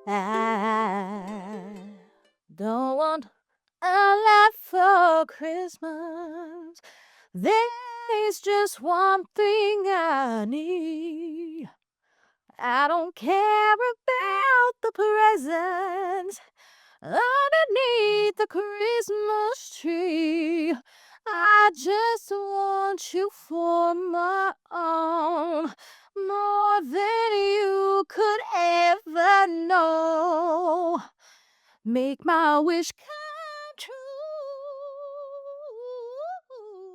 I don't want a lot for Christmas. There's just one thing I need. I don't care about the presents underneath the Christmas tree. I just want you for my own, more than you could ever know. Make my wish come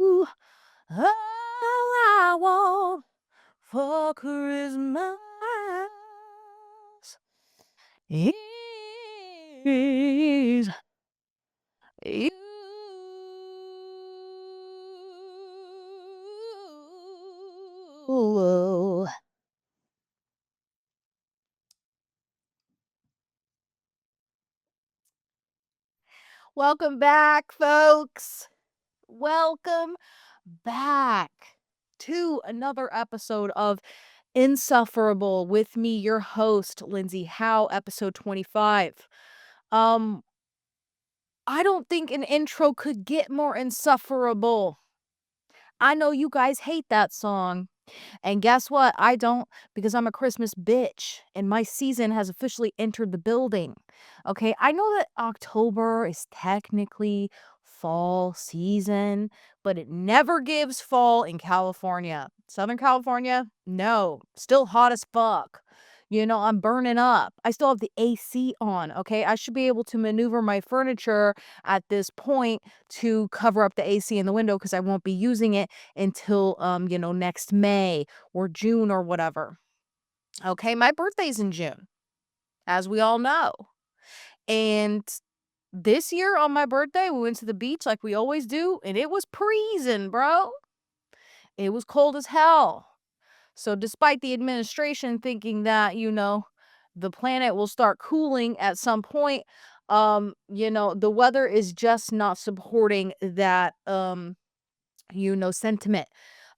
true. All I want for Christmas is you. Welcome back, folks. Welcome back to another episode of Insufferable with me, your host, Lindsay Howe, episode 25. Um, I don't think an intro could get more insufferable. I know you guys hate that song. And guess what? I don't, because I'm a Christmas bitch and my season has officially entered the building. Okay, I know that October is technically fall season, but it never gives fall in California. Southern California, no, still hot as fuck. I'm burning up. I still have the AC on, okay? I should be able to maneuver my furniture at this point to cover up the AC in the window because I won't be using it until next May or June or whatever. Okay, my birthday's in June, as we all know. And this year on my birthday, we went to the beach like we always do, and it was freezing, bro. It was cold as hell. So despite the administration thinking that, the planet will start cooling at some point, the weather is just not supporting that sentiment.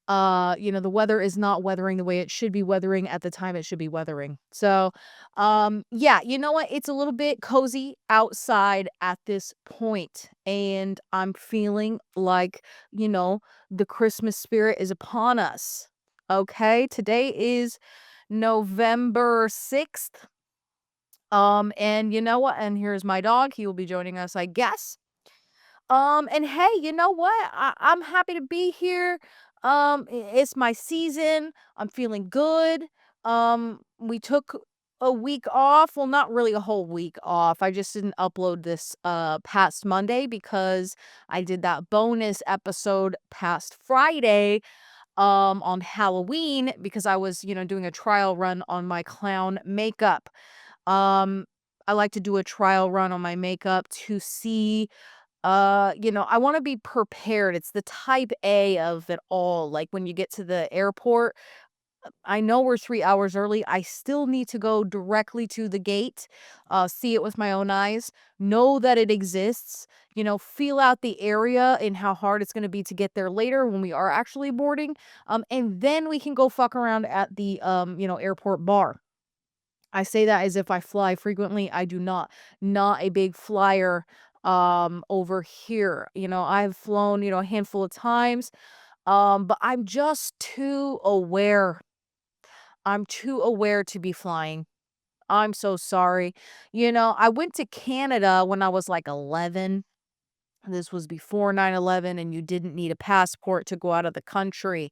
The weather is not weathering the way it should be weathering at the time it should be weathering. So, yeah, you know what? It's a little bit cozy outside at this point, and I'm feeling like, the Christmas spirit is upon us. Okay, today is November 6th. And you know what? And here's my dog. He will be joining us, I guess. And hey, you know what? I'm happy to be here. It's my season. I'm feeling good. We took a week off. Well, not really a whole week off. I just didn't upload this past Monday because I did that bonus episode past Friday on Halloween because I was, doing a trial run on my clown makeup. Um I like to do a trial run on my makeup to see I wanna be prepared. It's the type A of it all. Like, when you get to the airport, I know we're 3 hours early. I still need to go directly to the gate, see it with my own eyes, know that it exists, feel out the area and how hard it's gonna be to get there later when we are actually boarding, and then we can go fuck around at the, airport bar. I say that as if I fly frequently. I do not. Not a big flyer over here. I've flown, a handful of times. But I'm just too aware. I'm too aware to be flying. I'm so sorry. I went to Canada when I was like 11. This was before 9/11, and you didn't need a passport to go out of the country.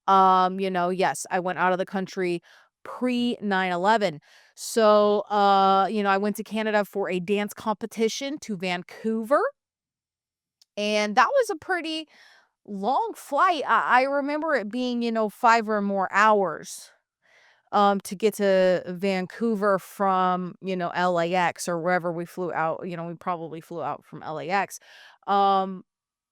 Yes, I went out of the country pre 9/11. So, I went to Canada for a dance competition to Vancouver, and that was a pretty long flight. I remember it being, 5 or more hours to get to Vancouver from, LAX or wherever we flew out. We probably flew out from LAX. Um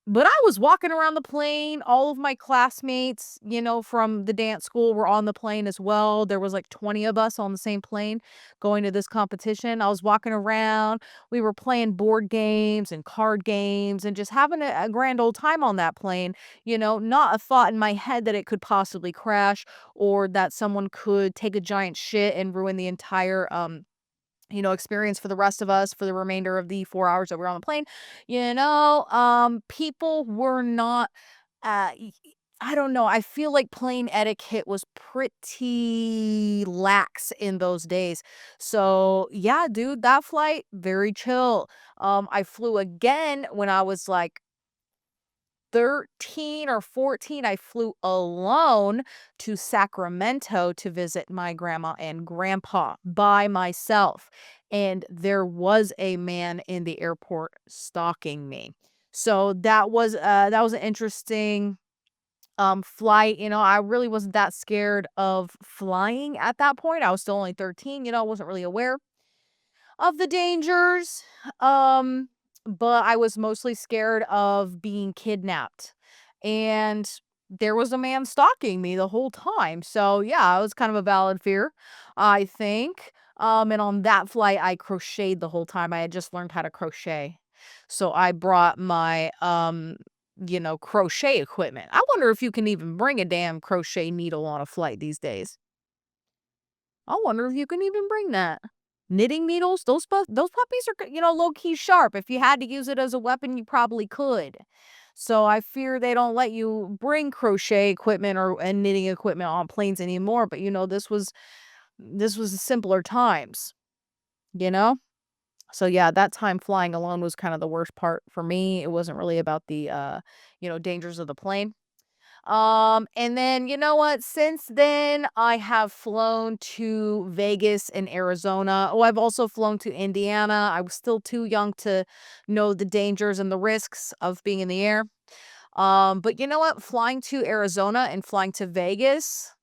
but I was walking around the plane. All of my classmates, from the dance school were on the plane as well. There was like 20 of us on the same plane going to this competition. I was walking around. We were playing board games and card games and just having a grand old time on that plane. Not a thought in my head that it could possibly crash or that someone could take a giant shit and ruin the entire experience for the rest of us for the remainder of the 4 hours that we're on the plane. People were not, y I don't know, I feel like plane etiquette was pretty lax in those days. So, yeah, dude, that flight, very chill. I flew again when I was, like, 13 or 14. I flew alone to Sacramento to visit my grandma and grandpa by myself, and there was a man in the airport stalking me. So that was an interesting, flight. I really wasn't that scared of flying at that point. I was still only 13, I wasn't really aware of the dangers. Um, but I was mostly scared of being kidnapped. And there was a man stalking me the whole time. So yeah, it was kind of a valid fear, I think. And on that flight, I crocheted the whole time. I had just learned how to crochet. So I brought my crochet equipment. I wonder if you can even bring a damn crochet needle on a flight these days. I wonder if you can even bring that. Knitting needles, those puppies are, low key sharp. If you had to use it as a weapon, you probably could. So I fear they don't let you bring crochet equipment and knitting equipment on planes anymore. But this was simpler times, you know? So yeah, that time flying alone was kind of the worst part for me. It wasn't really about the dangers of the plane. And then you know what? Since then, I have flown to Vegas and Arizona. Oh, I've also flown to Indiana. I was still too young to know the dangers and the risks of being in the air. But you know what? Flying to Arizona and flying to Vegas,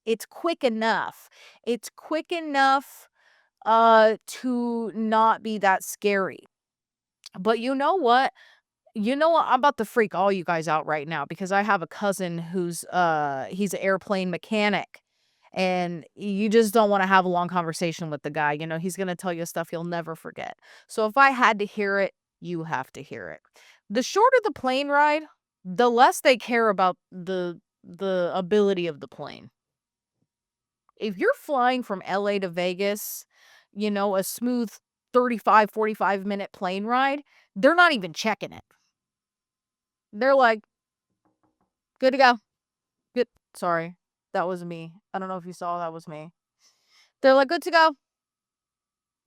it's quick enough. It's quick enough to not be that scary. But you know what? I'm about to freak all you guys out right now because I have a cousin who's he's an airplane mechanic, and you just don't want to have a long conversation with the guy. He's going to tell you stuff you'll never forget. So if I had to hear it, you have to hear it. The shorter the plane ride, the less they care about the ability of the plane. If you're flying from LA to Vegas, a smooth 35-45 minute plane ride, they're not even checking it. They're like, good to go. Good. Sorry. That was me. I don't know if you saw that was me. They're like, good to go.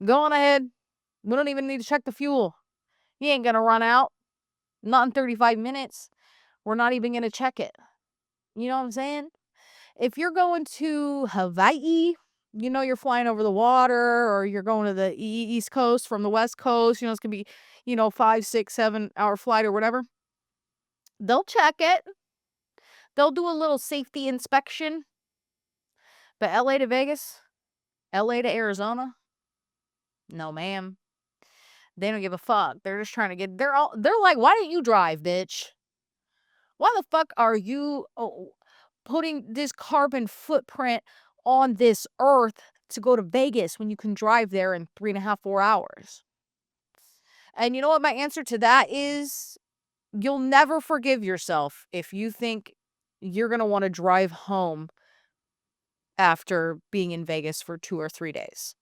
Go on ahead. We don't even need to check the fuel. You ain't gonna run out. Not in 35 minutes. We're not even gonna check it. You know what I'm saying? If you're going to Hawaii, you're flying over the water, or you're going to the East Coast from the West Coast, it's gonna be, 5, 6, 7 hour flight or whatever. They'll check it. They'll do a little safety inspection. But LA to Vegas, LA to Arizona, no ma'am. They don't give a fuck. They're just trying to they're like, "Why don't you drive, bitch? Why the fuck are you putting this carbon footprint on this earth to go to Vegas when you can drive there in 3.5, 4 hours?" And you know what my answer to that is? You'll never forgive yourself if you think you're gonna wanna drive home after being in Vegas for 2 or 3 days.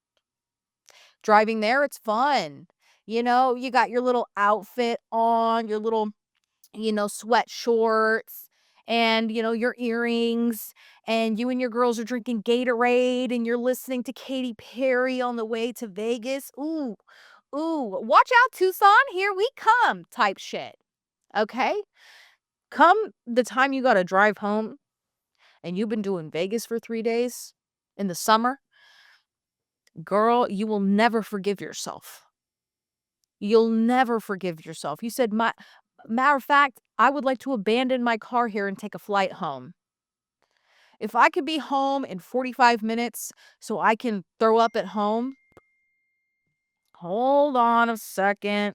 Driving there, it's fun. You got your little outfit on, your little, sweat shorts, and, your earrings, and you and your girls are drinking Gatorade, and you're listening to Katy Perry on the way to Vegas. Ooh, ooh, watch out, Tucson, here we come type shit. Okay? Come the time you got to drive home and you've been doing Vegas for 3 days in the summer, girl, you will never forgive yourself. You'll never forgive yourself. You said, matter of fact, I would like to abandon my car here and take a flight home. If I could be home in 45 minutes so I can throw up at home, hold on a second.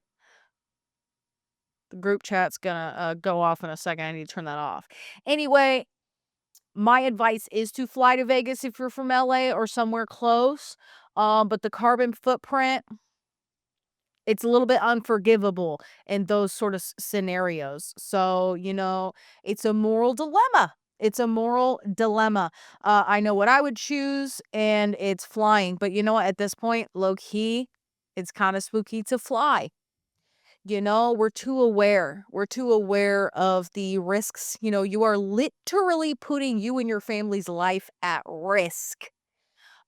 The group chat's gonna go off in a second. I need to turn that off. Anyway, my advice is to fly to Vegas if you're from LA or somewhere close. But the carbon footprint, it's a little bit unforgivable in those sort of scenarios. So, it's a moral dilemma. It's a moral dilemma. I know what I would choose, and it's flying. But you know what? At this point, low key, it's kind of spooky to fly. We're too aware. We're too aware of the risks. You are literally putting you and your family's life at risk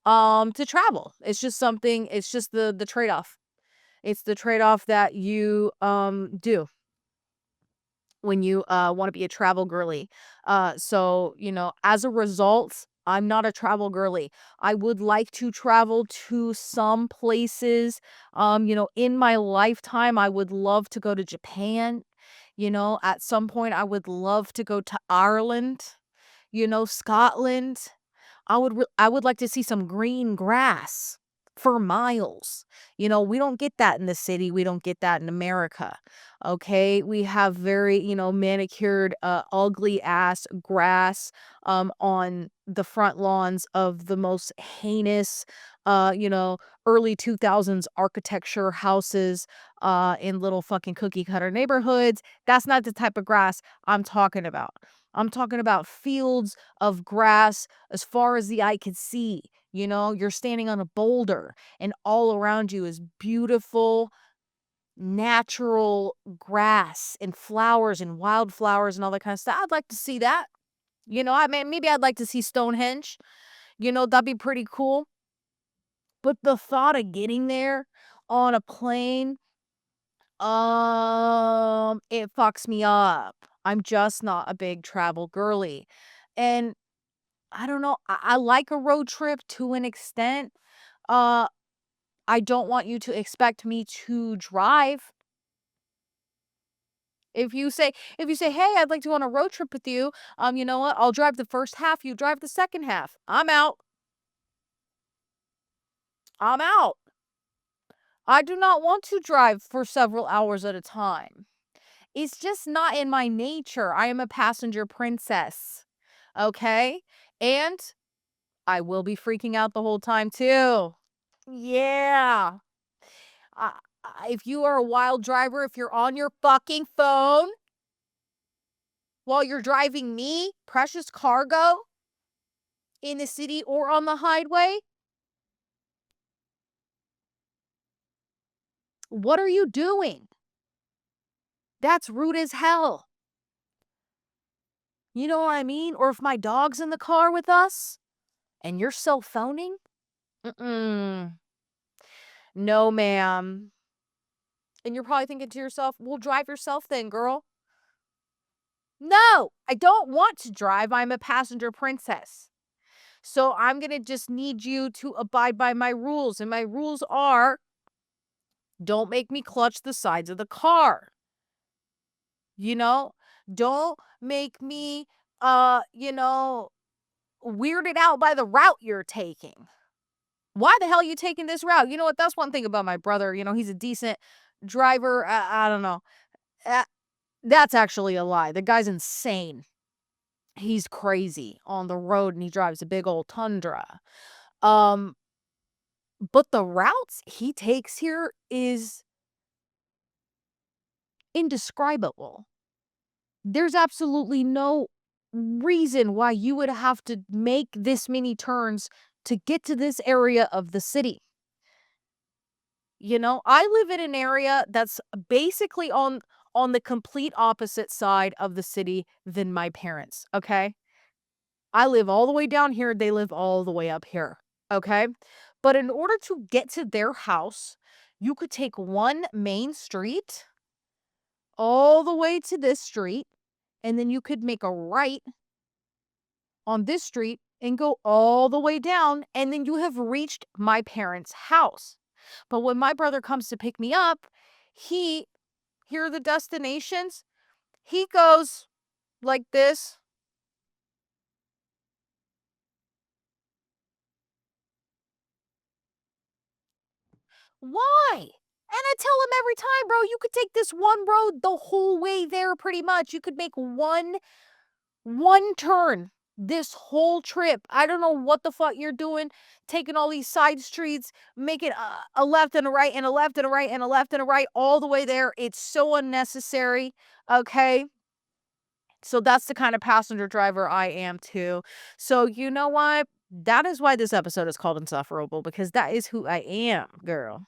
to travel. It's just the trade-off. It's the trade-off that you do when you want to be a travel girly. As a result, I'm not a travel girly. I would like to travel to some places. In my lifetime, I would love to go to Japan. At some point, I would love to go to Ireland, Scotland. I would like to see some green grass for miles. We don't get that in the city. We don't get that in America. Okay? We have very, manicured, ugly ass grass on the front lawns of the most heinous uh, you know, early 2000s architecture houses in little fucking cookie cutter neighborhoods. That's not the type of grass I'm talking about. I'm talking about fields of grass as far as the eye could see. You're standing on a boulder, and all around you is beautiful, natural grass and flowers and wildflowers and all that kind of stuff. I'd like to see that. I mean, maybe I'd like to see Stonehenge. That'd be pretty cool. But the thought of getting there on a plane, it fucks me up. I'm just not a big travel girly. And I don't know, I like a road trip to an extent. Uh, I don't want you to expect me to drive. If you say, "Hey, I'd like to go on a road trip with you," you know what? I'll drive the first half, you drive the second half. I'm out. I'm out. I do not want to drive for several hours at a time. It's just not in my nature. I am a passenger princess. Okay? And I will be freaking out the whole time too. Yeah. Uh, if you are a wild driver, if you're on your fucking phone while you're driving me, precious cargo, in the city or on the highway, what are you doing? That's rude as hell. You know what I mean? Or if my dog's in the car with us and you're cell phoning, mm-mm. No, ma'am. And you're probably thinking to yourself, well, drive yourself then, girl. No, I don't want to drive. I'm a passenger princess. So I'm going to just need you to abide by my rules. And my rules are don't make me clutch the sides of the car. You know, don't make me, uh, you know, weirded out by the route you're taking. Why the hell are you taking this route? You know what? That's one thing about my brother. He's a decent driver. I don't know. Uh, that's actually a lie. The guy's insane. He's crazy on the road and he drives a big old Tundra. Um, but the routes he takes here is indescribable. There's absolutely no reason why you would have to make this many turns to get to this area of the city. I live in an area that's basically on the complete opposite side of the city than my parents, okay? I live all the way down here, they live all the way up here, okay? But in order to get to their house, you could take one main street all the way to this street, and then you could make a right on this street and go all the way down, and then you have reached my parents' house. But when my brother comes to pick me up, he here are the destinations. He goes like this. Why? And I tell him every time, bro, you could take this one road the whole way there pretty much. You could make one turn this whole trip. I don't know what the fuck you're doing, taking all these side streets, making a left and a right and a left and a right and a left and a right all the way there. It's so unnecessary. Okay. So that's the kind of passenger driver I am too. So you know what? That is why this episode is called Insufferable, because that is who I am, girl.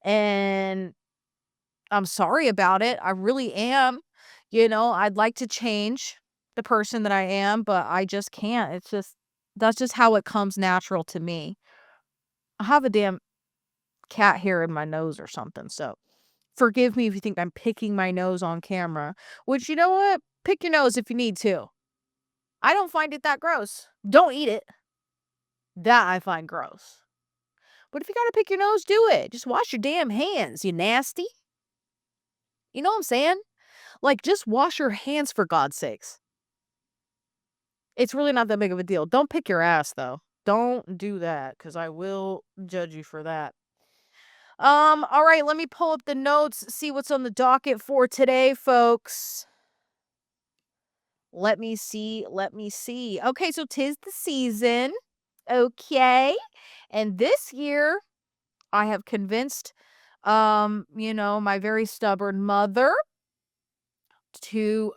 And I'm sorry about it. I really am. I'd like to change the person that I am, but I just can't. That's just how it comes natural to me. I have a damn cat hair in my nose or something, so forgive me if you think I'm picking my nose on camera, which, you know what? Pick your nose if you need to. I don't find it that gross. Don't eat it. That I find gross. But if you gotta pick your nose, do it. Just wash your damn hands, you nasty. You know what I'm saying? Like, just wash your hands for God's sakes. It's really not that big of a deal. Don't pick your ass, though. Don't do that, because I will judge you for that. All right, let me pull up the notes, see what's on the docket for today, folks. Let me see. Okay, so 'tis the season. Okay. And this year, I have convinced, my very stubborn mother to,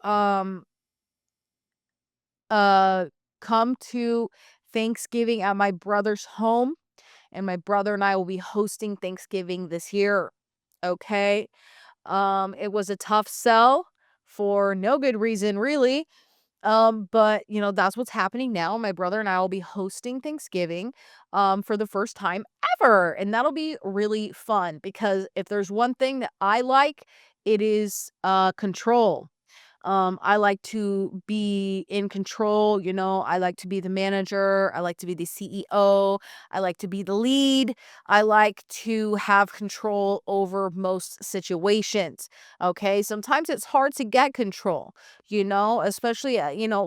uh, come to Thanksgiving at my brother's home, and my brother and I will be hosting Thanksgiving this year. Okay. It was a tough sell for no good reason, really. But that's what's happening now. My brother and I will be hosting Thanksgiving for the first time ever. And that'll be really fun, because if there's one thing that I like, it is control. I like to be in control, I like to be the manager, I like to be the CEO, I like to be the lead, I like to have control over most situations. Okay. Sometimes it's hard to get control, especially,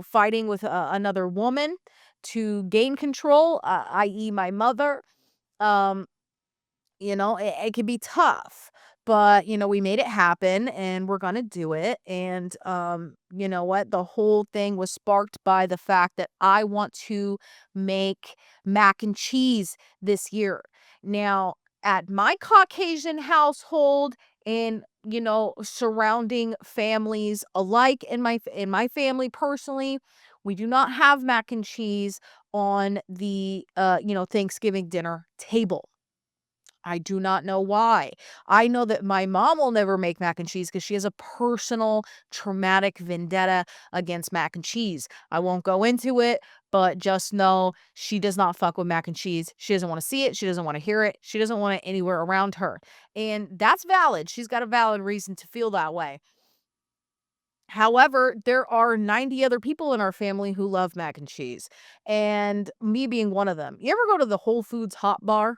fighting with another woman to gain control, i.e., my mother. Um, it can be tough, but, we made it happen, and we're gonna do it. And, you know what? The whole thing was sparked by the fact that I want to make mac and cheese this year. Now, at my Caucasian household, and, surrounding families alike, in my family personally, we do not have mac and cheese on the, Thanksgiving dinner table. I do not know why. I know that my mom will never make mac and cheese because she has a personal traumatic vendetta against mac and cheese. I won't go into it, but just know she does not fuck with mac and cheese. She doesn't want to see it. She doesn't want to hear it. She doesn't want it anywhere around her. And that's valid. She's got a valid reason to feel that way. However, there are 90 other people in our family who love mac and cheese, and me being one of them. You ever go to the Whole Foods hot bar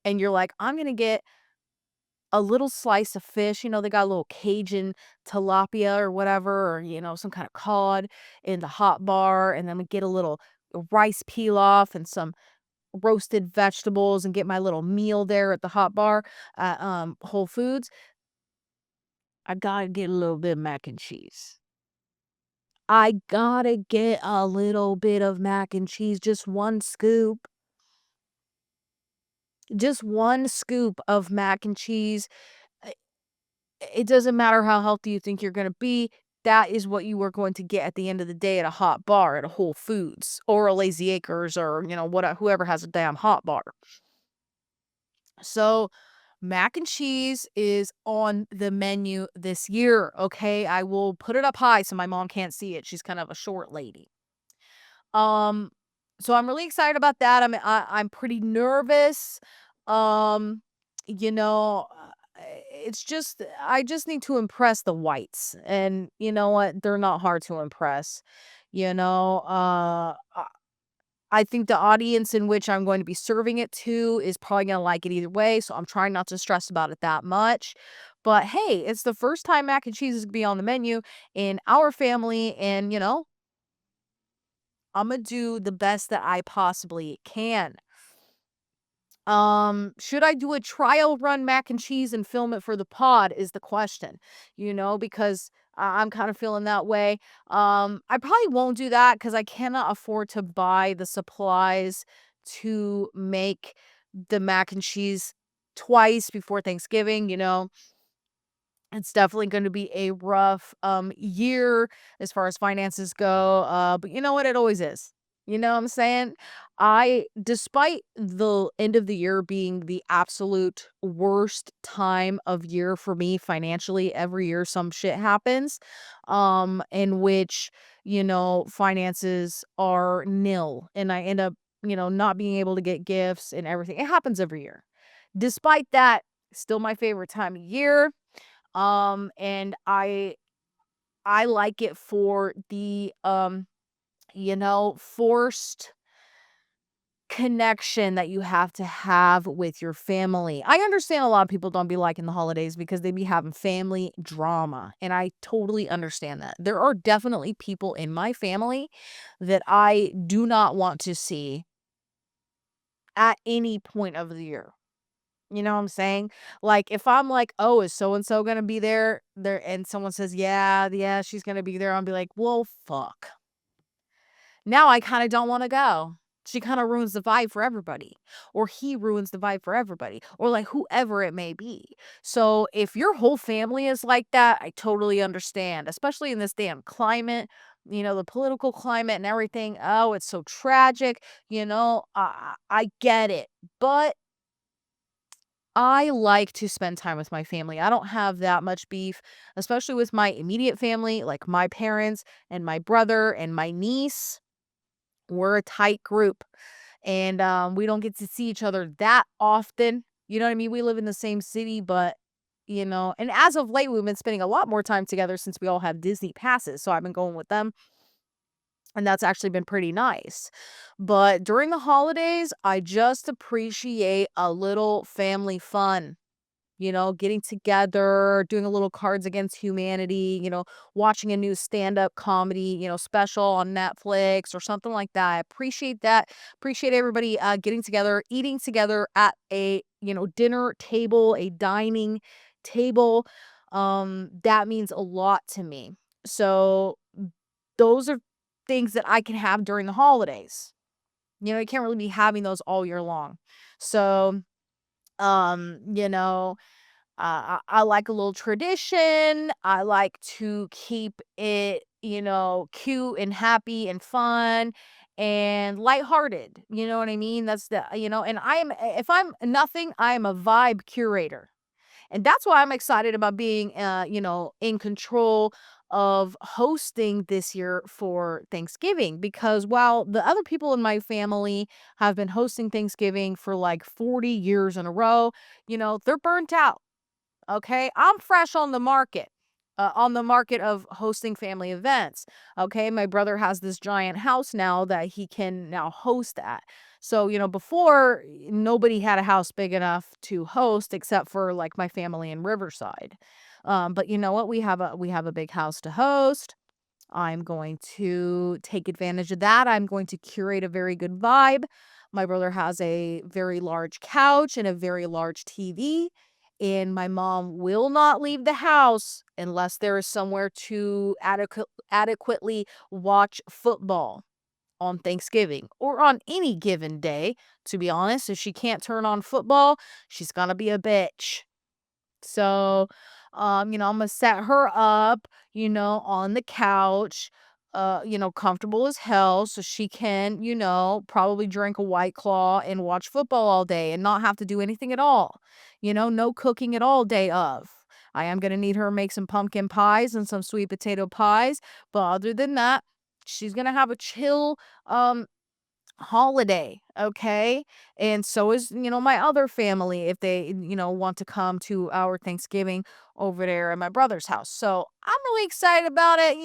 and you're like, I'm going to get a little slice of fish? They got a little Cajun tilapia or whatever, or, some kind of cod in the hot bar. And then we get a little rice pilaf and some roasted vegetables, and get my little meal there at the hot bar at Whole Foods. I gotta get a little bit of mac and cheese. I gotta get a little bit of mac and cheese, just one scoop. Just one scoop of mac and cheese. It doesn't matter how healthy you think you're gonna be, that is what you are going to get at the end of the day at a hot bar at a Whole Foods or a Lazy Acres, or, whoever has a damn hot bar. So, mac and cheese is on the menu this year, okay? I will put it up high so my mom can't see it. She's kind of a short lady. Um, so I'm really excited about that. I'm pretty nervous. Um, you know, it's just I just need to impress the whites, and you know what? They're not hard to impress. I think the audience in which I'm going to be serving it to is probably gonna like it either way, so I'm trying not to stress about it that much. But hey, it's the first time mac and cheese is gonna be on the menu in our family, and Imma do the best that I possibly can. Should I do a trial run mac and cheese and film it for the pod is the question, because I'm kind of feeling that way. I probably won't do that because I cannot afford to buy the supplies to make the mac and cheese twice before Thanksgiving. It's definitely gonna be a rough, year as far as finances go, but you know what? It always is. You know what I'm saying? Despite the end of the year being the absolute worst time of year for me financially, every year some shit happens, in which, finances are nil, and I end up, not being able to get gifts and everything. It happens every year. Despite that, still my favorite time of year. And I like it for the forced connection that you have to have with your family. I understand a lot of people don't be liking the holidays because they be having family drama, and I totally understand that. There are definitely people in my family that I do not want to see at any point of the year. You know what I'm saying? Like, if I'm like, "Oh, is so and so gonna be there," and someone says, "Yeah, yeah, she's gonna be there," I'll be like, "Well, fuck." Now I kinda don't wanna go. She kinda ruins the vibe for everybody, or he ruins the vibe for everybody, or, like, whoever it may be. So, if your whole family is like that, I totally understand, especially in this damn climate, the political climate and everything. Oh, it's so tragic, I get it, but I like to spend time with my family. I don't have that much beef, especially with my immediate family, like my parents and my brother and my niece. We're a tight group, and we don't get to see each other that often. You know what I mean? We live in the same city, but and as of late, we've been spending a lot more time together since we all have Disney passes. So I've been going with them, and that's actually been pretty nice. But during the holidays, I just appreciate a little family fun, getting together, doing a little Cards Against Humanity, watching a new stand-up comedy, special on Netflix or something like that. I appreciate that. Appreciate everybody getting together, eating together at a, dinner table, a dining table. That means a lot to me. So those are things that I can have during the holidays. You can't really be having those all year long. So, um, you know, I like a little tradition. I like to keep it, cute and happy and fun and lighthearted. You know what I mean? And if I'm nothing, I am a vibe curator. And that's why I'm excited about being, in control of hosting this year for Thanksgiving, because while the other people in my family have been hosting Thanksgiving for like 40 years in a row, they're burnt out. Okay, I'm fresh on the market of hosting family events. Okay, my brother has this giant house now that he can now host at. So, before nobody had a house big enough to host except for like my family in Riverside. But you know what? We have a big house to host. I'm going to take advantage of that. I'm going to curate a very good vibe. My brother has a very large couch and a very large TV. And my mom will not leave the house unless there is somewhere to adequately watch football on Thanksgiving or on any given day. To be honest, if she can't turn on football, she's gonna be a bitch. So, I'm gonna set her up, on the couch, comfortable as hell so she can, probably drink a White Claw and watch football all day and not have to do anything at all. No cooking at all day of. I am gonna need her to make some pumpkin pies and some sweet potato pies, but other than that, she's gonna have a chill, holiday, okay? And so is, my other family if they, want to come to our Thanksgiving over there at my brother's house. So I'm really excited about it.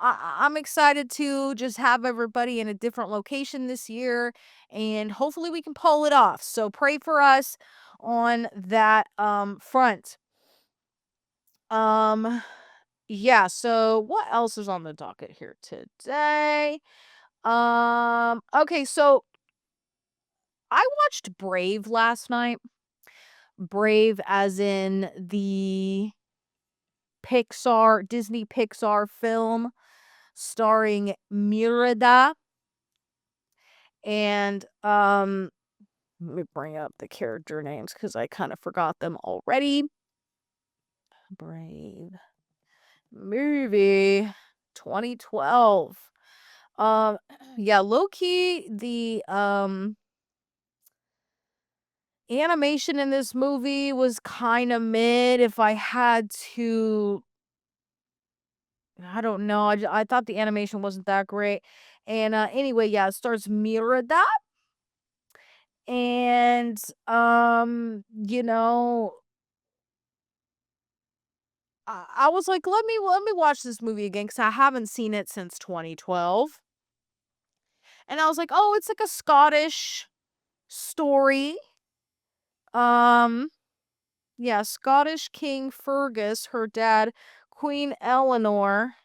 I'm excited to just have everybody in a different location this year, and hopefully we can pull it off. So pray for us on that front. Um yeah, so what else is on the docket here today? Okay, so I watched Brave last night. Brave as in the Disney Pixar film starring Merida, and, let me bring up the character names because I kinda forgot them already. Brave movie 2012. Um yeah, low key the animation in this movie was kind of mid if I had to. I don't know. I thought the animation wasn't that great. And anyway, yeah, it stars Mirada and you know, I was like, let me watch this movie again cuz I haven't seen it since 2012. And I was like, "Oh, it's like a Scottish story." Um yeah, Scottish King Fergus, her dad, Queen Eleanor,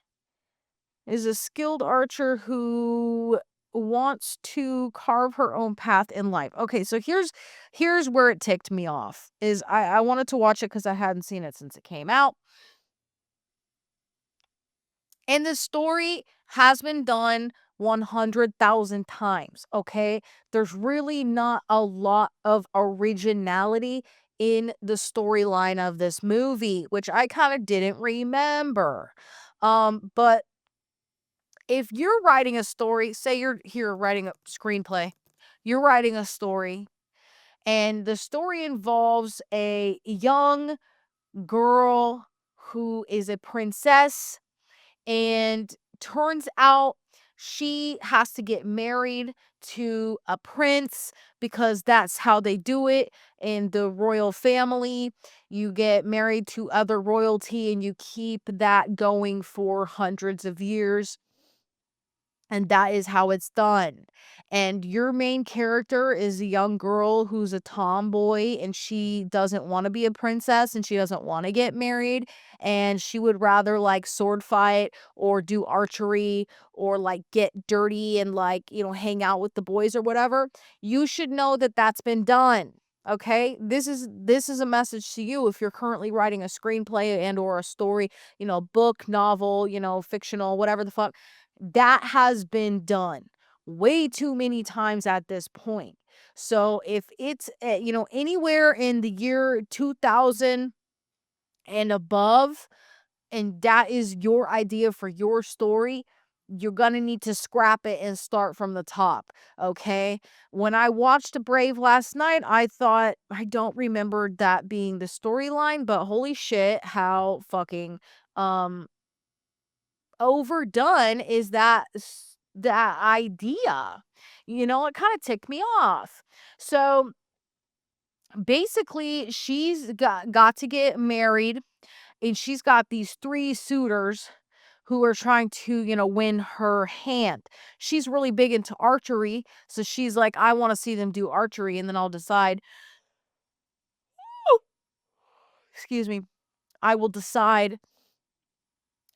is a skilled archer who wants to carve her own path in life. Okay, so here's where it ticked me off. Is I wanted to watch it because I hadn't seen it since it came out. And the story has been done 100,000 times, okay? There's really not a lot of originality in the storyline of this movie, which I kind of didn't remember. But if you're writing a story, say you're here writing a screenplay, you're writing a story, and the story involves a young girl who is a princess, and turns out she has to get married to a prince because that's how they do it in the royal family. You get married to other royalty and you keep that going for hundreds of years, and that is how it's done. And your main character is a young girl who's a tomboy, and she doesn't want to be a princess and she doesn't want to get married. And she would rather like sword fight or do archery or like get dirty and like, hang out with the boys or whatever. You should know that that's been done. Okay, this is a message to you if you're currently writing a screenplay and or a story, book, novel, fictional, whatever the fuck. That has been done way too many times at this point. So if it's, anywhere in the year 2000 and above, and that is your idea for your story, you're gonna need to scrap it and start from the top, okay? When I watched Brave last night, I thought, I don't remember that being the storyline, but holy shit, how fucking, um, overdone is that idea. It kind of ticked me off. So basically, she's got to get married, and she's got these three suitors who are trying to, win her hand. She's really big into archery, so she's like, I want to see them do archery, and then I'll decide. Excuse me. I will decide,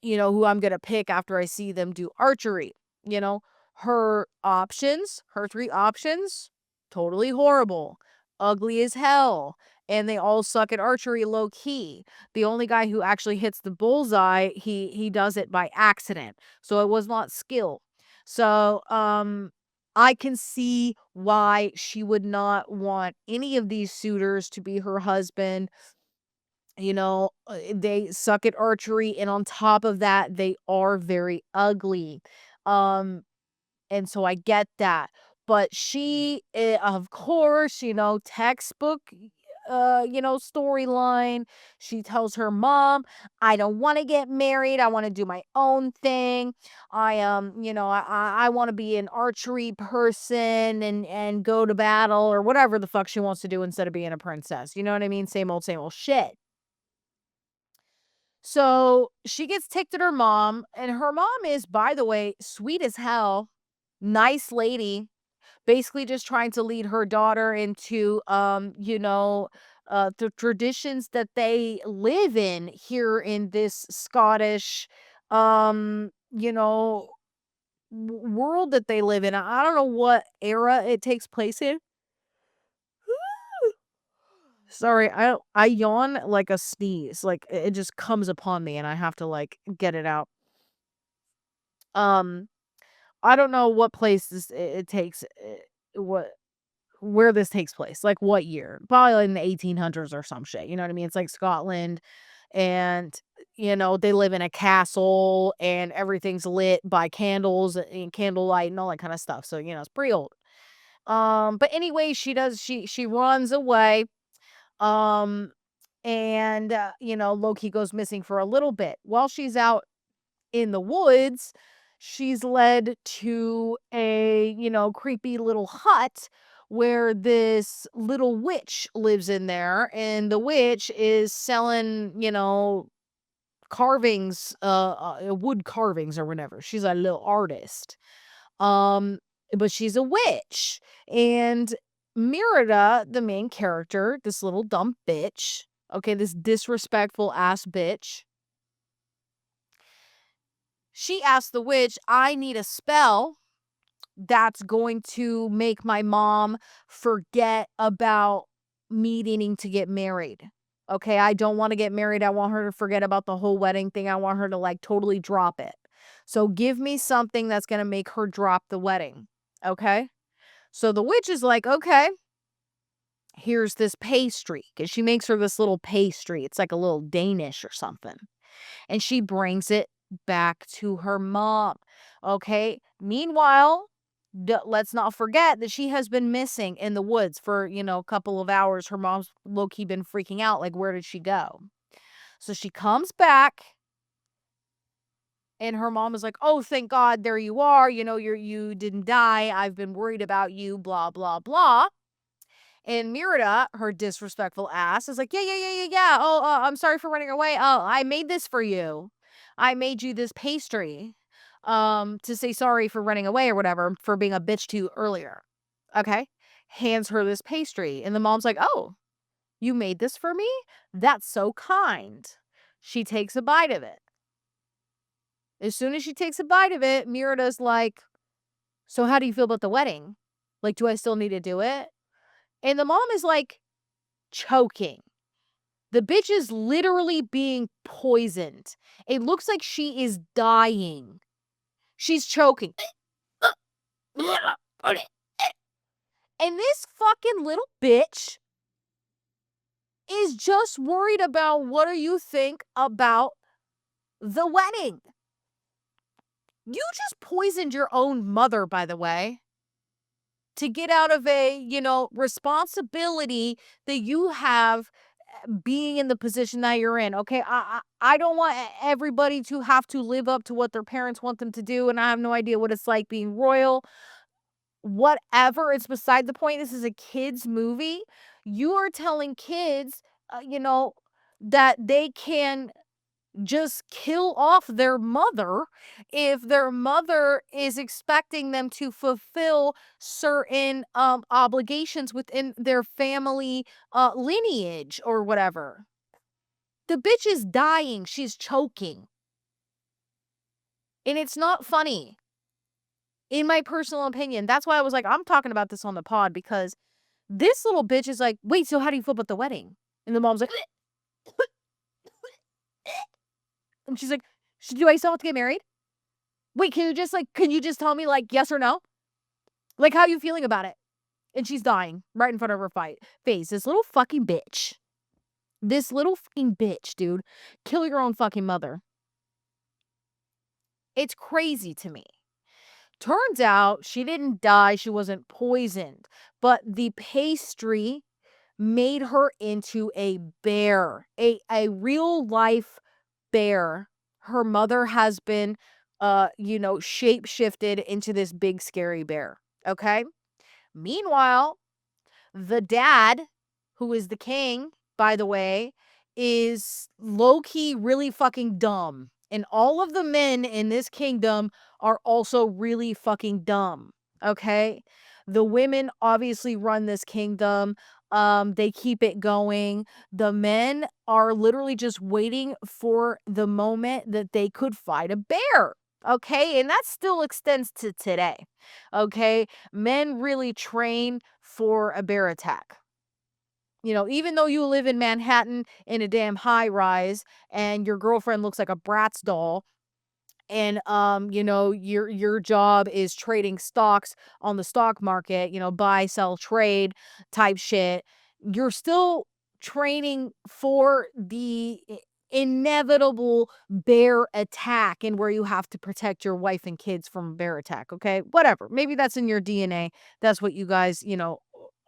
who I'm gonna pick after I see them do archery. You know, her three options, totally horrible, ugly as hell, and they all suck at archery low key. The only guy who actually hits the bullseye, he does it by accident, so it was not skill. So, I can see why she would not want any of these suitors to be her husband. They suck at archery, and on top of that, they are very ugly. Um, and so I get that. But she, of course, textbook, storyline. She tells her mom, I don't want to get married. I want to do my own thing. I want to be an archery person and go to battle or whatever the fuck she wants to do instead of being a princess. You know what I mean? Same old shit. So she gets ticked at her mom, and her mom is, by the way, sweet as hell, nice lady, basically just trying to lead her daughter into, the traditions that they live in here in this Scottish, um, you know, world that they live in. I don't know what era it takes place in. Sorry, I yawn like a sneeze. Like it just comes upon me and I have to like get it out. Um, I don't know what place it takes, what where this takes place, like what year. Probably in the 1800s or some shit. You know what I mean? It's like Scotland. and, they live in a castle, and everything's lit by candles and candlelight and all that kinda stuff, so, it's pretty old. But anyway, she runs away, um, and, Loki goes missing for a little bit. While she's out in the woods, she's led to a, creepy little hut where this little witch lives in there, and the witch is selling, carvings, wood carvings or whatever. She's a little artist. Um, but she's a witch. And Merida, the main character, this little dumb bitch, okay, this disrespectful ass bitch, she asked the witch, I need a spell that's going to make my mom forget about me needing to get married. Okay, I don't want to get married. I want her to forget about the whole wedding thing. I want her to like totally drop it. So give me something that's going to make her drop the wedding. Okay? So the witch is like, okay, here's this pastry. And she makes her this little pastry. It's like a little Danish or something. And she brings it back to her mom. Okay. Meanwhile, let's not forget that she has been missing in the woods for, a couple of hours. Her mom's low key been freaking out. Like, where did she go? So she comes back, and her mom is like, oh, thank God, there you are. You didn't die. I've been worried about you, blah, blah, blah. And Merida, her disrespectful ass, is like, yeah, yeah, yeah, yeah, yeah. Oh, I'm sorry for running away. Oh, I made this for you. I made you this pastry, to say sorry for running away or whatever, for being a bitch to you earlier. Okay. Hands her this pastry. And the mom's like, oh, you made this for me? That's so kind. She takes a bite of it. As soon as she takes a bite of it, Merida's like, so how do you feel about the wedding? Like, do I still need to do it? And the mom is like, choking. The bitch is literally being poisoned. It looks like she is dying. She's choking. And this fucking little bitch is just worried about what do you think about the wedding. You just poisoned your own mother, by the way, to get out of a, responsibility that you have being in the position that you're in. Okay, I don't want everybody to have to live up to what their parents want them to do, and I have no idea what it's like being royal. Whatever, it's beside the point. This is a kids movie. You are telling kids, that they can just kill off their mother if their mother is expecting them to fulfill certain obligations within their family lineage or whatever. The bitch is dying. She's choking. And it's not funny, in my personal opinion. That's why I was like, I'm talking about this on the pod, because this little bitch is like, wait, so how do you feel about the wedding? And the mom's like, and she's like, do I still have to get married? Wait, can you just tell me like yes or no? Like, how you feeling about it? And she's dying right in front of her face. This little fucking bitch. This little fucking bitch, dude. Kill your own fucking mother. It's crazy to me. Turns out she didn't die. She wasn't poisoned. But the pastry made her into a bear. A real life bear. Her mother has been, shape shifted into this big scary bear. Okay? Meanwhile, the dad, who is the king, by the way, is low-key really fucking dumb. And all of the men in this kingdom are also really fucking dumb. Okay? The women obviously run this kingdom. They keep it going. The men are literally just waiting for the moment that they could fight a bear. Okay? And that still extends to today. Okay? Men really train for a bear attack. Even though you live in Manhattan in a damn high rise and your girlfriend looks like a Bratz doll, and your job is trading stocks on the stock market, buy, sell, trade type shit, you're still training for the inevitable bear attack and where you have to protect your wife and kids from a bear attack, okay? Whatever. Maybe that's in your DNA. That's what you guys,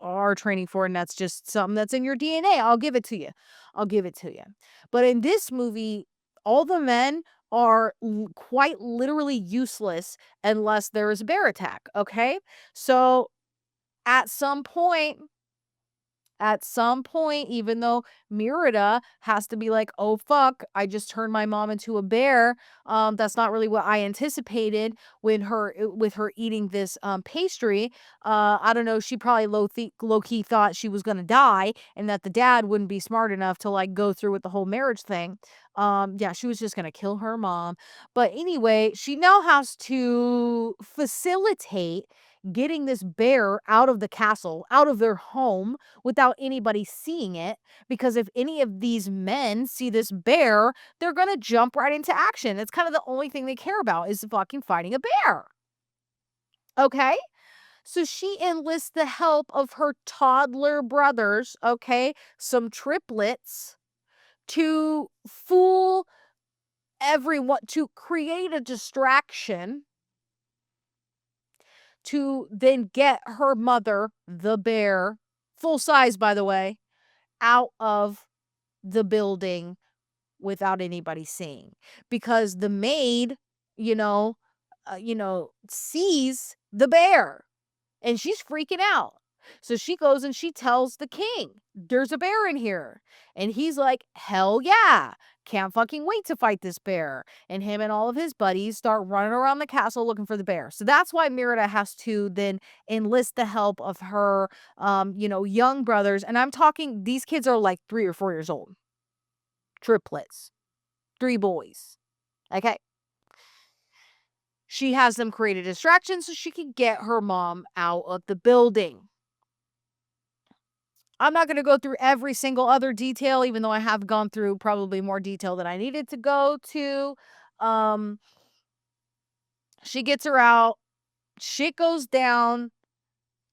are training for, and that's just something that's in your DNA. I'll give it to you. I'll give it to you. But in this movie, all the men are quite literally useless unless there is a bear attack, okay? So at some point, even though Mirada has to be like, "Oh, fuck, I just turned my mom into a bear," that's not really what I anticipated with her eating this, pastry. I don't know, she probably low-key thought she was gonna die and that the dad wouldn't be smart enough to, like, go through with the whole marriage thing. Yeah, she was just gonna kill her mom. But anyway, she now has to facilitate getting this bear out of the castle, out of their home, without anybody seeing it, because if any of these men see this bear, they're gonna jump right into action. It's kind of the only thing they care about is fucking fighting a bear. Okay? So she enlists the help of her toddler brothers, okay, some triplets, to fool everyone, to create a distraction, to then get her mother, the bear, full size, by the way, out of the building without anybody seeing. Because the maid, you know, sees the bear and she's freaking out. So she goes and she tells the king, "There's a bear in here." And he's like, "Hell yeah. Can't fucking wait to fight this bear." And him and all of his buddies start running around the castle looking for the bear. So that's why Mirada has to then enlist the help of her, young brothers. And I'm talking, these kids are like 3 or 4 years old. Triplets, 3 boys. Okay. She has them create a distraction so she can get her mom out of the building. I'm not going to go through every single other detail, even though I have gone through probably more detail than I needed to go to. Um, she gets her out. Shit goes down.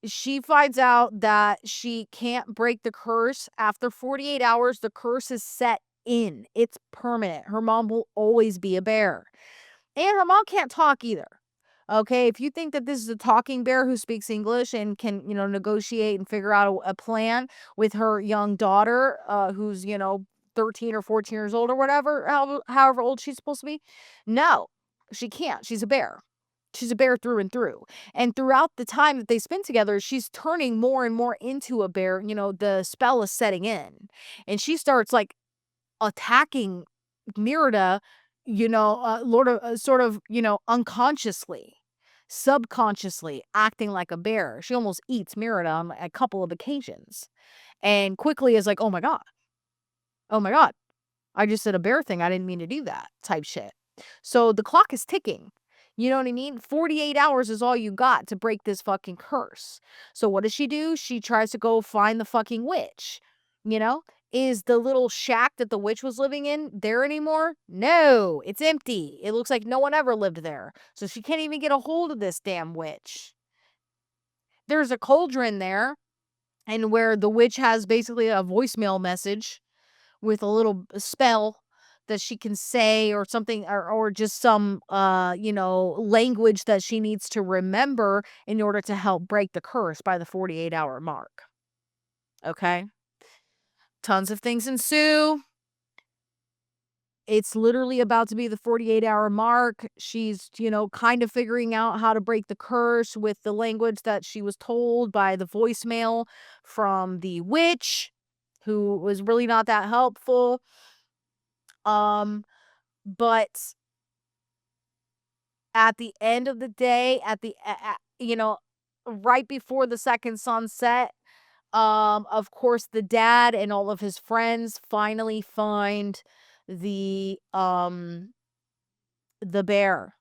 She finds out that she can't break the curse. After 48 hours, the curse is set in. It's permanent. Her mom will always be a bear. And her mom can't talk either. Okay, if you think that this is a talking bear who speaks English and can, negotiate and figure out a plan with her young daughter, who's, 13 or 14 years old or whatever, however old she's supposed to be, no, she can't. She's a bear. She's a bear through and through. And throughout the time that they spend together, she's turning more and more into a bear. The spell is setting in. And she starts like attacking Mirada, sort of, unconsciously, subconsciously acting like a bear. She almost eats Mirada on a couple of occasions and quickly is like, "Oh my God. Oh my God. I just said a bear thing. I didn't mean to do that," type shit. So the clock is ticking. You know what I mean? 48 hours is all you got to break this fucking curse. So what does she do? She tries to go find the fucking witch. You know? Is the little shack that the witch was living in there anymore? No, it's empty. It looks like no one ever lived there. So she can't even get a hold of this damn witch. There's a cauldron there, and where the witch has basically a voicemail message with a little spell that she can say or something, or just some language that she needs to remember in order to help break the curse by the 48-hour mark. Okay? Tons of things ensue. It's literally about to be the 48-hour mark. She's, kind of figuring out how to break the curse with the language that she was told by the voicemail from the witch, who was really not that helpful. But at the end of the day, right before the second sunset, of course, the dad and all of his friends finally find the, the bear.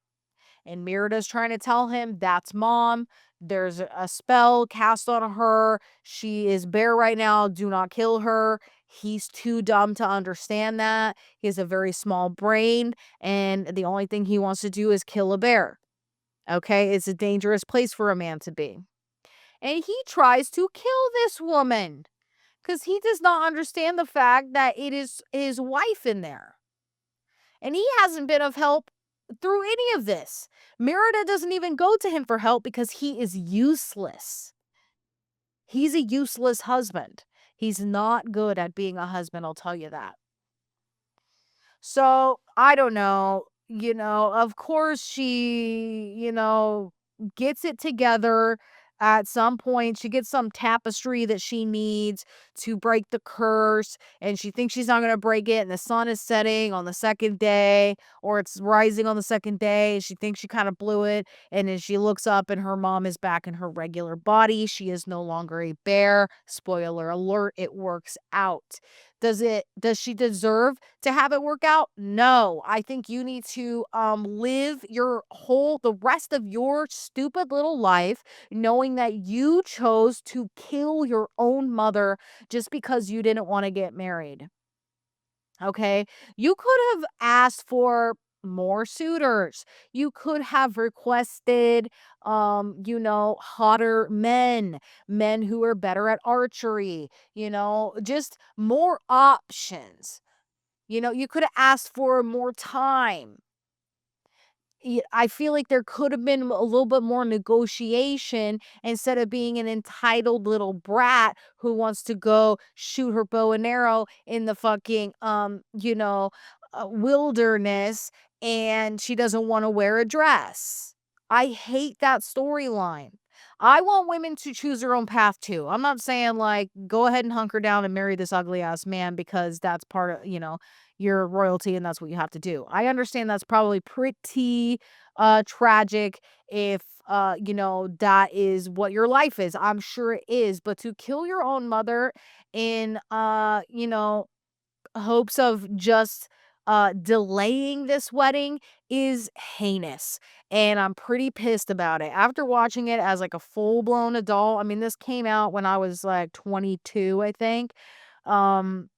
And Merida's trying to tell him that's mom. There's a spell cast on her. She is bear right now. Do not kill her. He's too dumb to understand that. He has a very small brain, and the only thing he wants to do is kill a bear. Okay? It's a dangerous place for a man to be. And he tries to kill this woman because he does not understand the fact that it is his wife in there. And he hasn't been of help through any of this. Merida doesn't even go to him for help because he is useless. He's a useless husband. He's not good at being a husband, I'll tell you that. So, I don't know, of course she, gets it together at some point. She gets some tapestry that she needs to break the curse, and she thinks she's not gonna break it, and the sun is setting on the second day, or it's rising on the second day, and she thinks she kinda blew it, and then she looks up and her mom is back in her regular body. She is no longer a bear. Spoiler alert, it works out. Does she deserve to have it work out? No. I think you need to live the rest of your stupid little life knowing that you chose to kill your own mother just because you didn't want to get married. Okay? You could have asked for more suitors. You could have requested hotter men who are better at archery, just more options. You could have asked for more time. I feel like there could have been a little bit more negotiation instead of being an entitled little brat who wants to go shoot her bow and arrow in the fucking wilderness, and she doesn't want to wear a dress. I hate that storyline. I want women to choose their own path too. I'm not saying like go ahead and hunker down and marry this ugly ass man because that's part of, your royalty and that's what you have to do. I understand that's probably pretty tragic if that is what your life is. I'm sure it is, but to kill your own mother in hopes of just delaying this wedding is heinous, and I'm pretty pissed about it. After watching it as like a full-blown adult, I mean this came out when I was like 22, I think. Um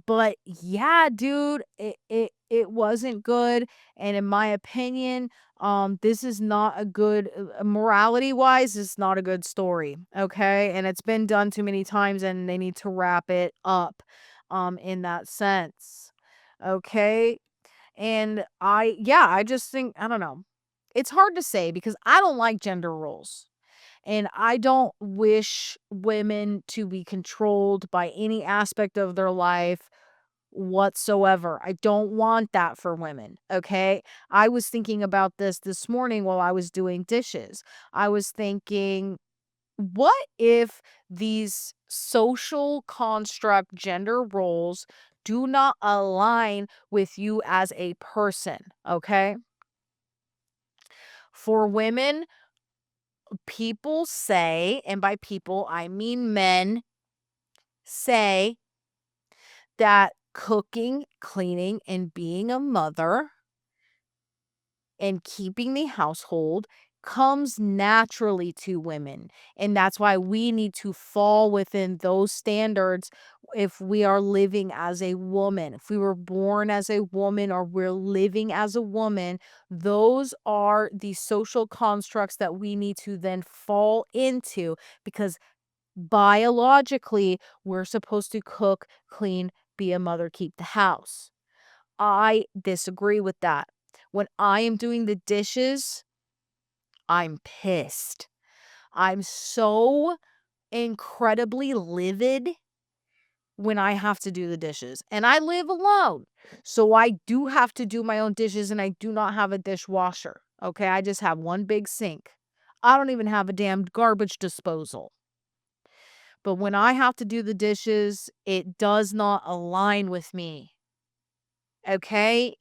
but yeah, dude, it wasn't good, and in my opinion, this is not a good morality-wise, it's not a good story, okay? And it's been done too many times, and they need to wrap it up, in that sense, okay? And I just think I don't know. It's hard to say because I don't like gender roles. And I don't wish women to be controlled by any aspect of their life whatsoever. I don't want that for women, okay? I was thinking about this morning while I was doing dishes. I was thinking, what if these social construct gender roles do not align with you as a person, okay? For women, people say, and by people, I mean men, say that cooking, cleaning, and being a mother and keeping the household comes naturally to women. And that's why we need to fall within those standards if we are living as a woman. If we were born as a woman or we're living as a woman, those are the social constructs that we need to then fall into because biologically, we're supposed to cook, clean, be a mother, keep the house. I disagree with that. When I am doing the dishes, I'm pissed. I'm so incredibly livid when I have to do the dishes. And I live alone. So I do have to do my own dishes and I do not have a dishwasher. Okay. I just have one big sink. I don't even have a damn garbage disposal. But when I have to do the dishes, it does not align with me. Okay?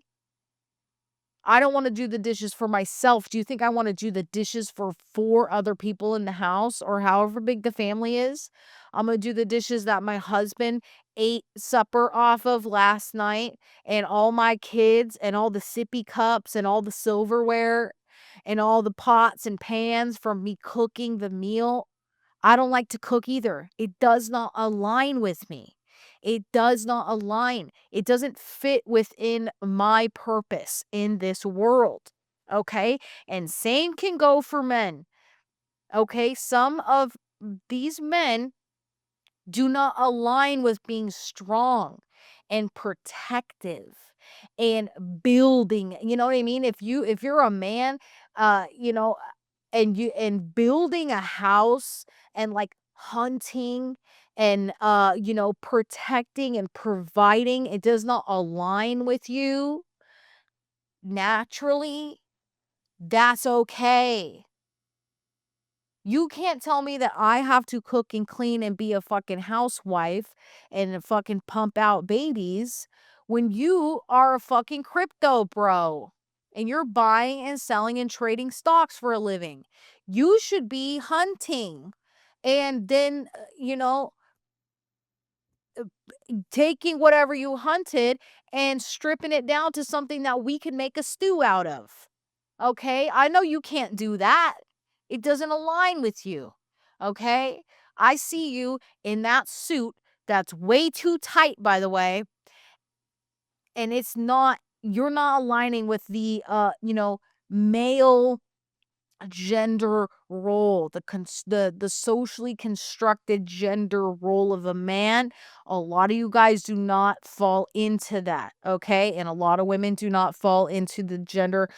I don't wanna do the dishes for myself. Do you think I wanna do the dishes for 4 other people in the house or however big the family is? Imma do the dishes that my husband ate supper off of last night, and all my kids, and all the sippy cups, and all the silverware, and all the pots and pans from me cooking the meal. I don't like to cook either. It does not align with me. It does not align. It doesn't fit within my purpose in this world. Okay? And same can go for men. Okay? Some of these men do not align with being strong and protective and building, you know what I mean? If you're a man, you know, and building a house and like hunting and you know, protecting and providing, it does not align with you naturally, that's okay. You can't tell me that I have to cook and clean and be a fucking housewife and fucking pump out babies when you are a fucking crypto bro and you're buying and selling and trading stocks for a living. You should be hunting and then, you know, taking whatever you hunted and stripping it down to something that we can make a stew out of. Okay? I know you can't do that. It doesn't align with you. Okay? I see you in that suit that's way too tight, by the way, and it's not, you're not aligning with the, you know, male gender role, the socially constructed gender role of a man. A lot of you guys do not fall into that, okay? And a lot of women do not fall into the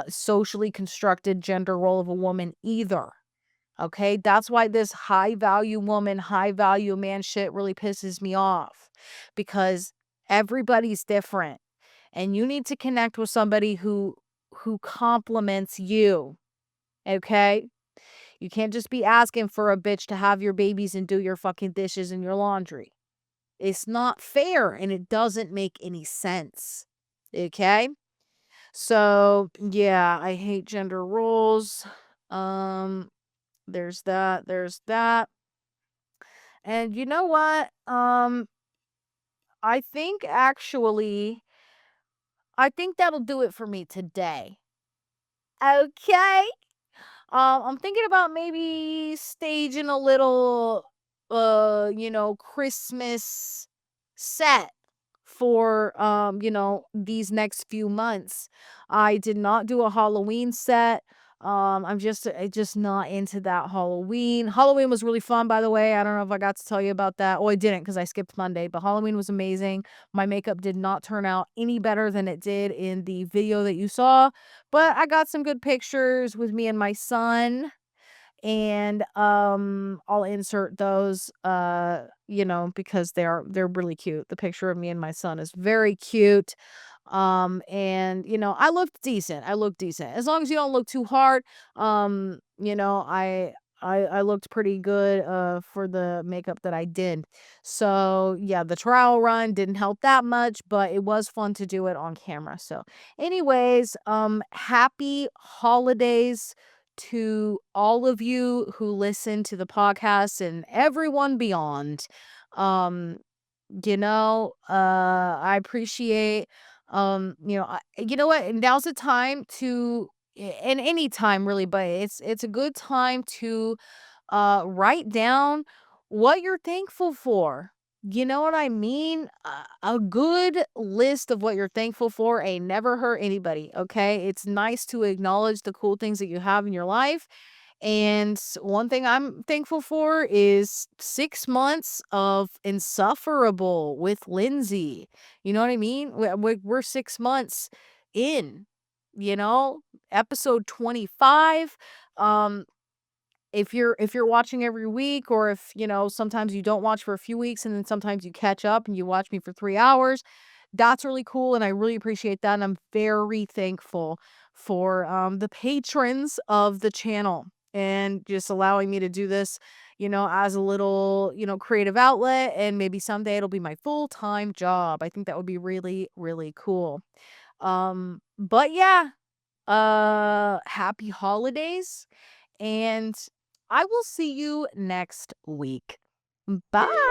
socially constructed gender role of a woman either. Okay? That's why this high value woman, high value man shit really pisses me off because everybody's different and you need to connect with somebody who compliments you. Okay? You can't just be asking for a bitch to have your babies and do your fucking dishes and your laundry. It's not fair and it doesn't make any sense. Okay? So, yeah, I hate gender roles. Um there's that, there's that. And you know what? I think actually I think that'll do it for me today. Okay? I'm thinking about maybe staging a little, you know, Christmas set for, you know, these next few months. I did not do a Halloween set. I just not into that Halloween. Halloween was really fun, by the way. I don't know if I got to tell you about that. Oh, I didn't because I skipped Monday, but Halloween was amazing. My makeup did not turn out any better than it did in the video that you saw. But I got some good pictures with me and my son, and I'll insert those you know, because they're really cute. The picture of me and my son is very cute. And you know, I looked decent. I look decent. As long as you don't look too hard. You know, I looked pretty good for the makeup that I did. So, yeah, the trial run didn't help that much, but it was fun to do it on camera. So, anyways, happy holidays to all of you who listen to the podcast and everyone beyond. Um you know, I appreciate, you know, you know what? Now's the time to, and any time really, but it's a good time to write down what you're thankful for. You know what I mean? A good list of what you're thankful for ain't never hurt anybody, okay? It's nice to acknowledge the cool things that you have in your life. And one thing I'm thankful for is 6 months of Insufferable with Lindsay. You know what I mean? We're 6 months in, you know, episode 25. Um, if you're watching every week, or if, you know, sometimes you don't watch for a few weeks and then sometimes you catch up and you watch me for 3 hours, that's really cool and I really appreciate that, and I'm very thankful for the patrons of the channel and just allowing me to do this, you know, as a little, you know, creative outlet, and maybe someday it'll be my full-time job. I think that would be really really cool. But yeah, happy holidays, and I will see you next week. Bye.